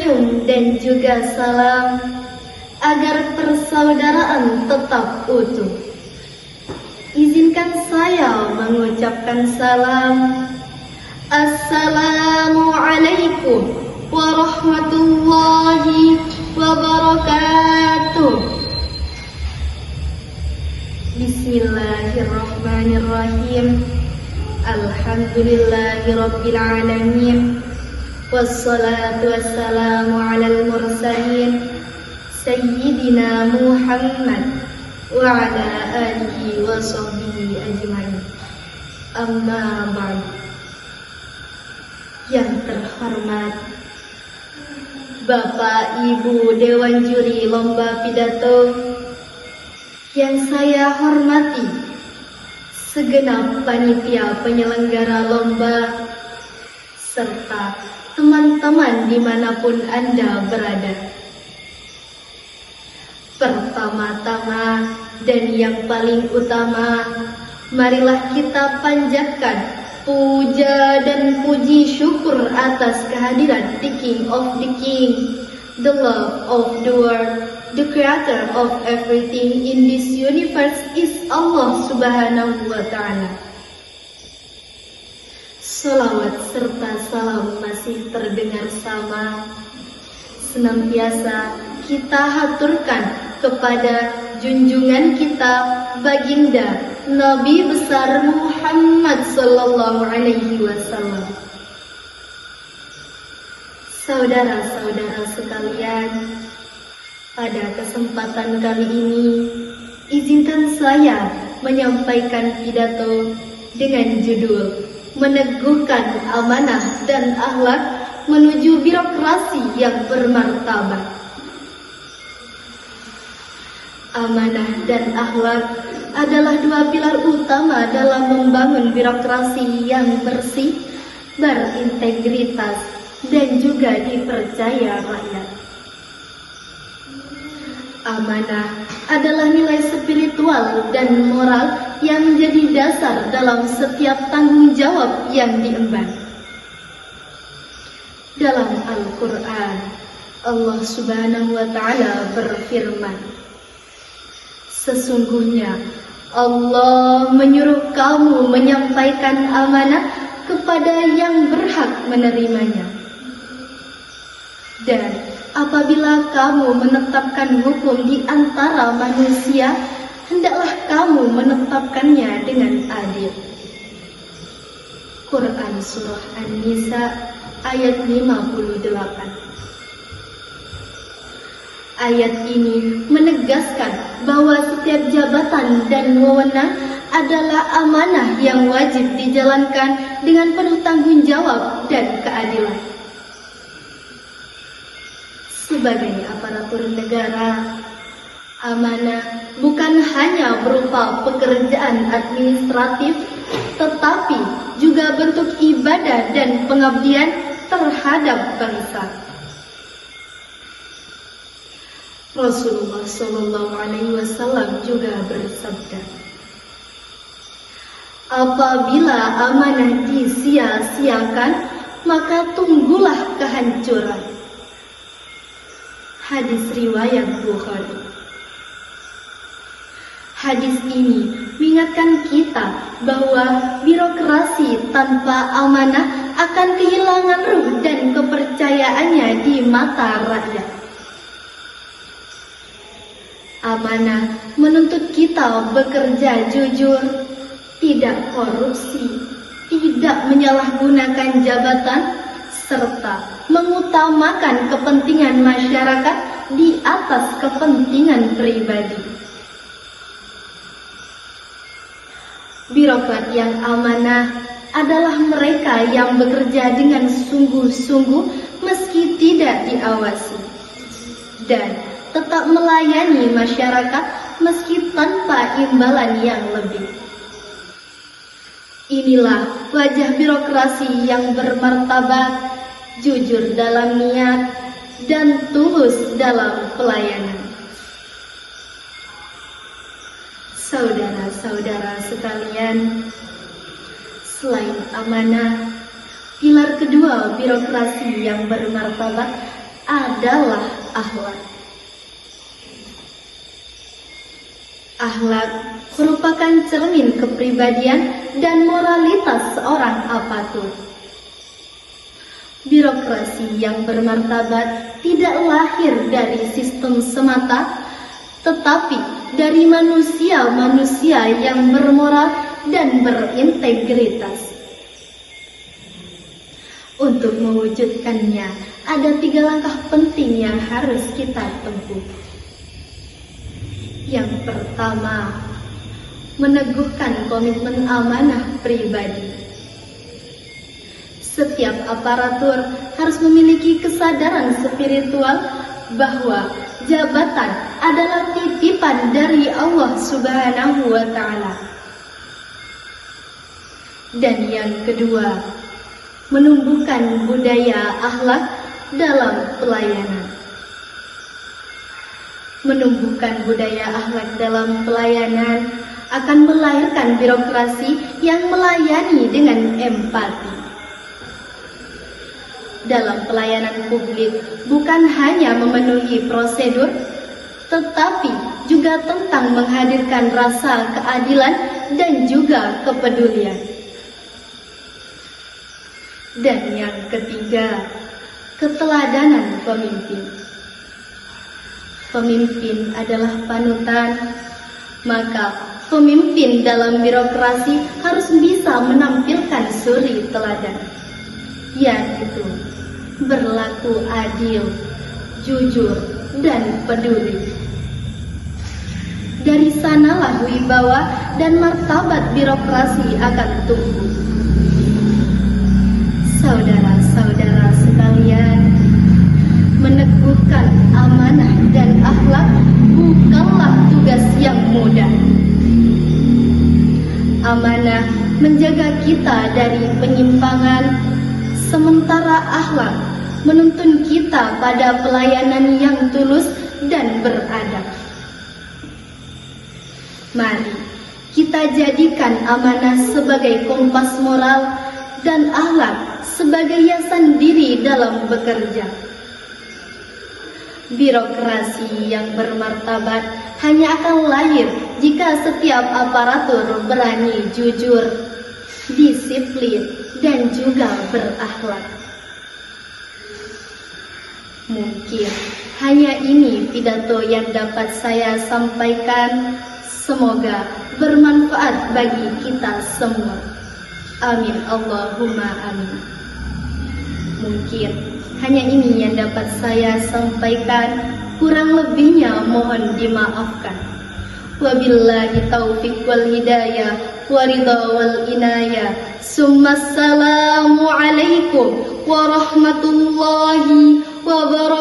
senyum dan juga salam agar persaudaraan tetap utuh. Izinkan saya mengucapkan salam. Assalamualaikum warahmatullahi wabarakatuh. Bismillahirrahmanirrahim. Alhamdulillahirabbil alamin. Wassalatu wassalamu alal mursalin Sayyidina Muhammad wa ala alihi wa sahbihi ajma'in. Amma ba'd. Yang terhormat Bapak Ibu Dewan Juri Lomba Pidato, yang saya hormati segenap panitia penyelenggara lomba, serta teman-teman dimanapun Anda berada. Pertama-tama dan yang paling utama, marilah kita panjatkan puja dan puji syukur atas kehadiran the King of the King, the love of the world, the creator of everything in this universe is Allah Subhanahu wa Ta'ala. Salawat serta salam masih terdengar sama, senantiasa kita haturkan kepada junjungan kita baginda Nabi besar Muhammad sallallahu alaihi wasallam. Saudara-saudara sekalian, pada kesempatan kali ini izinkan saya menyampaikan pidato dengan judul Meneguhkan Amanah dan Akhlak Menuju Birokrasi yang Bermartabat. Amanah dan akhlak adalah dua pilar utama dalam membangun birokrasi yang bersih, berintegritas, dan juga dipercaya rakyat. Amanah adalah nilai spiritual dan moral yang menjadi dasar dalam setiap tanggung jawab yang diemban. Dalam Al-Quran, Allah Subhanahu wa Ta'ala berfirman, sesungguhnya Allah menyuruh kamu menyampaikan amanah kepada yang berhak menerimanya. Dan apabila kamu menetapkan hukum di antara manusia, hendaklah kamu menetapkannya dengan adil. Quran Surah An-Nisa ayat 58. Ayat ini menegaskan bahwa setiap jabatan dan wewenang adalah amanah yang wajib dijalankan dengan penuh tanggung jawab dan keadilan. Sebagai aparatur negara, amanah bukan hanya berupa pekerjaan administratif, tetapi juga bentuk ibadah dan pengabdian terhadap bangsa. Rasulullah Shallallahu Alaihi Wasallam juga bersabda, apabila amanah disia-siakan, maka tunggulah kehancuran. Hadis riwayat Bukhari. Hadis ini mengingatkan kita bahwa birokrasi tanpa amanah akan kehilangan ruh dan kepercayaannya di mata rakyat. Amanah menuntut kita bekerja jujur, tidak korupsi, tidak menyalahgunakan jabatan, serta mengutamakan kepentingan masyarakat di atas kepentingan pribadi. Birokrat yang amanah adalah mereka yang bekerja dengan sungguh-sungguh meski tidak diawasi, dan tetap melayani masyarakat meski tanpa imbalan yang lebih. Inilah wajah birokrasi yang bermartabat, jujur dalam niat, dan tulus dalam pelayanan. Saudara-saudara sekalian, selain amanah, pilar kedua birokrasi yang bermartabat adalah akhlak. Akhlak merupakan cermin kepribadian dan moralitas seorang aparatur. Birokrasi yang bermartabat tidak lahir dari sistem semata, tetapi dari manusia-manusia yang bermoral dan berintegritas. Untuk mewujudkannya, ada 3 langkah penting yang harus kita tempuh. Yang pertama, meneguhkan komitmen amanah pribadi. Setiap aparatur harus memiliki kesadaran spiritual bahwa jabatan adalah titipan dari Allah Subhanahu wa Ta'ala. Dan yang kedua, menumbuhkan budaya akhlak dalam pelayanan. Menumbuhkan budaya akhlak dalam pelayanan akan melahirkan birokrasi yang melayani dengan empati. Dalam pelayanan publik bukan hanya memenuhi prosedur, tetapi juga tentang menghadirkan rasa keadilan dan juga kepedulian. Dan yang ketiga, keteladanan pemimpin. Pemimpin adalah panutan, maka pemimpin dalam birokrasi harus bisa menampilkan suri teladan, yaitu berlaku adil, jujur, dan peduli. Dari sanalah wibawa dan martabat birokrasi akan tumbuh. Saudara-saudara sekalian, meneguhkan amanah dan akhlak bukanlah tugas yang mudah. Amanah menjaga kita dari penyimpangan, sementara akhlak menuntun kita pada pelayanan yang tulus dan beradab. Mari kita jadikan amanah sebagai kompas moral dan akhlak sebagai hiasan diri dalam bekerja. Birokrasi yang bermartabat hanya akan lahir jika setiap aparatur berani jujur, disiplin, dan juga berakhlak. Mungkin hanya ini pidato yang dapat saya sampaikan. Semoga bermanfaat bagi kita semua. Amin Allahumma amin. Mungkin hanya ini yang dapat saya sampaikan, kurang lebihnya mohon dimaafkan. Wabillahi taufiq wal hidayah wa ridha wal inayah. Summa assalamu alaikum warahmatullahi wabarakatuh.